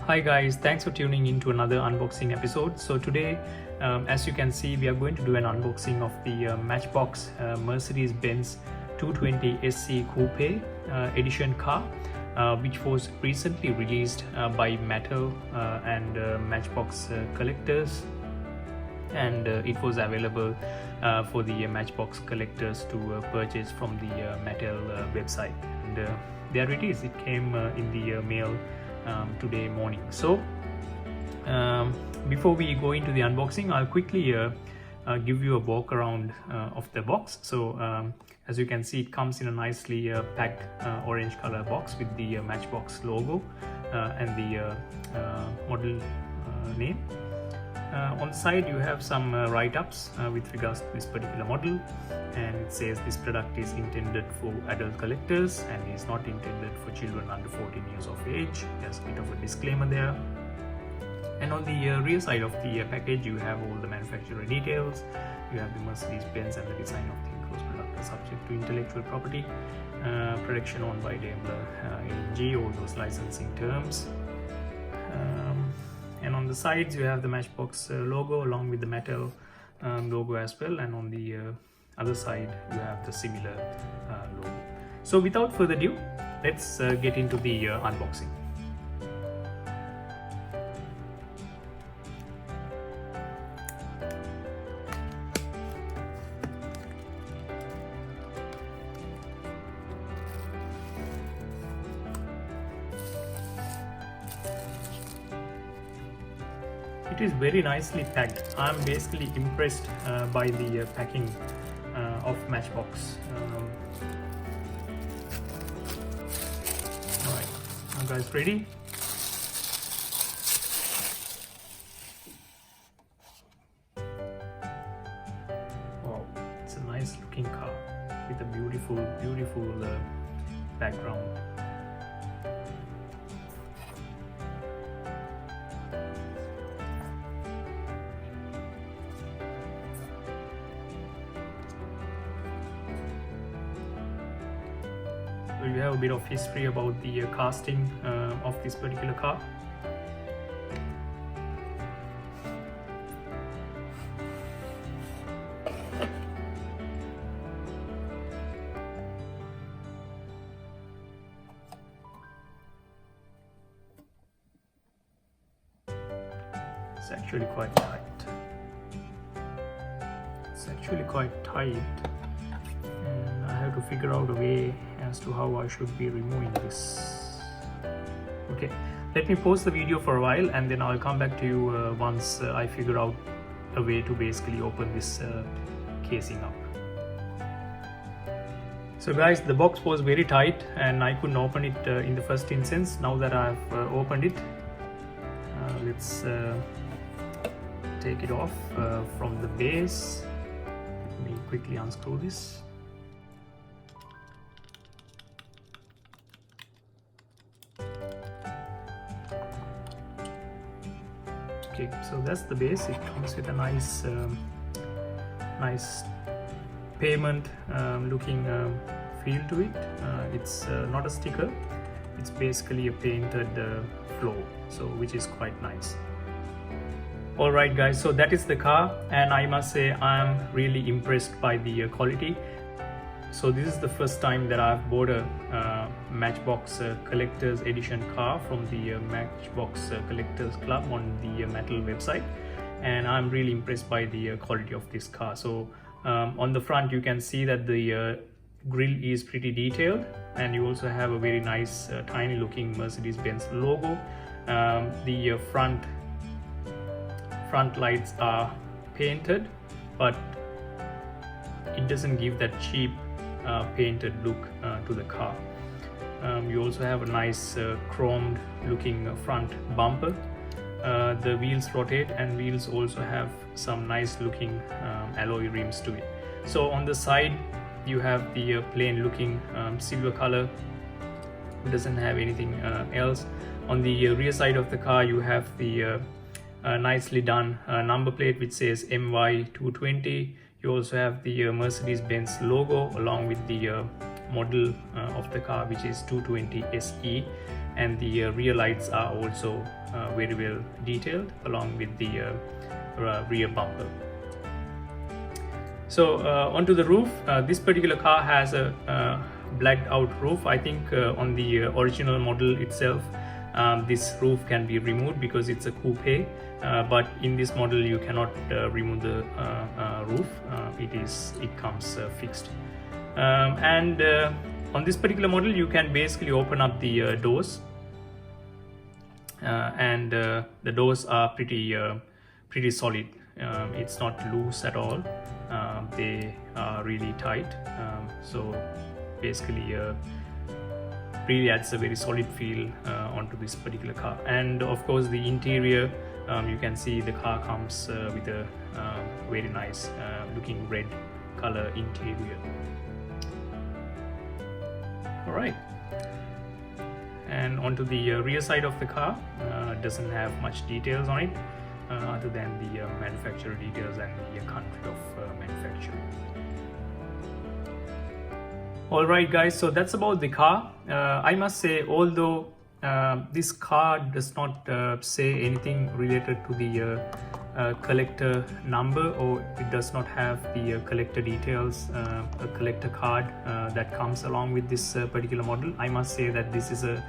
Hi guys, thanks for tuning in to another unboxing episode. So today, as you can see, we are going to do an unboxing of the Matchbox Mercedes-Benz 220 SC Coupe edition car, which was recently released by Mattel and Matchbox collectors, and it was available for the Matchbox collectors to purchase from the Mattel website. And there it is. It came in the mail today morning. So before we go into the unboxing, I'll quickly give you a walk around of the box. So as you can see, it comes in a nicely packed orange color box with the Matchbox logo and the model name. On the side you have some write-ups with regards to this particular model, and it says this product is intended for adult collectors and is not intended for children under 14 years of age. There's a bit of a disclaimer there. And on the rear side of the package you have all the manufacturer details. You have the Mercedes-Benz and the design of the enclosed product are subject to intellectual property protection owned by Daimler AG, all those licensing terms. And on the sides you have the Matchbox logo along with the Mattel logo as well, and on the other side you have the similar logo. So without further ado, let's get into the unboxing. It is very nicely packed. I'm basically impressed by the packing of Matchbox. Alright, are you guys ready? Wow, it's a nice looking car with a beautiful background. You have a bit of history about the casting of this particular car. It's actually quite tight. And I have to figure out a way as to how I should be removing this. Okay, let me pause the video for a while and then I'll come back to you once I figure out a way to basically open this casing up. So guys, the box was very tight and I couldn't open it in the first instance. Now that I've opened it, let's take it off from the base. Let me quickly unscrew this. Okay, so that's the base. It comes with a nice pavement looking feel to it. It's not a sticker, it's basically a painted floor, so which is quite nice. Alright guys, so that is the car, and I must say I am really impressed by the quality. So this is the first time that I've bought a Matchbox Collector's Edition car from the Matchbox Collectors Club on the Mattel website, and I'm really impressed by the quality of this car. So on the front you can see that the grille is pretty detailed, and you also have a very nice tiny looking Mercedes-Benz logo. The front lights are painted, but it doesn't give that cheap painted look to the car. You also have a nice chromed looking front bumper. The wheels rotate, and wheels also have some nice looking alloy rims to it. So on the side you have the plain looking silver color. It doesn't have anything else. On the rear side of the car you have the nicely done number plate which says MY220. You also have the Mercedes-Benz logo along with the model of the car, which is 220 SE, and the rear lights are also very well detailed, along with the rear bumper. So onto the roof. This particular car has a blacked out roof. I think on the original model itself, this roof can be removed because it's a coupe, but in this model you cannot remove the roof. It comes fixed, and on this particular model you can basically open up the doors, and the doors are pretty solid. It's not loose at all. They are really tight, so basically really adds a very solid feel onto this particular car. And of course the interior, you can see the car comes with a very nice looking red color interior. Alright, and onto the rear side of the car, doesn't have much details on it other than the manufacturer details and the country of manufacture. Alright guys, so that's about the car. I must say, although this car does not say anything related to the collector number, or it does not have the collector details, a collector card that comes along with this particular model, I must say that this is a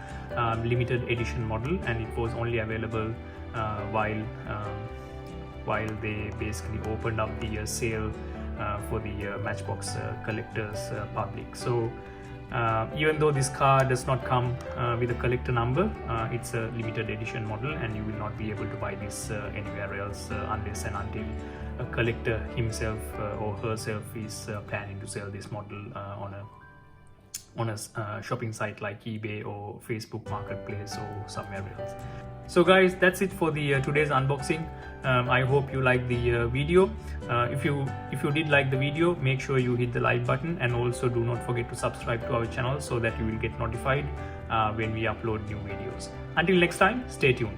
limited edition model, and it was only available while they basically opened up the sale for the Matchbox collectors public. So even though this car does not come with a collector number, it's a limited edition model, and you will not be able to buy this anywhere else unless and until a collector himself or herself is planning to sell this model on a shopping site like eBay or Facebook Marketplace or somewhere else. So guys, that's it for the today's unboxing. I hope you liked the video. If you did like the video, make sure you hit the like button, and also do not forget to subscribe to our channel so that you will get notified when we upload new videos. Until next time, stay tuned.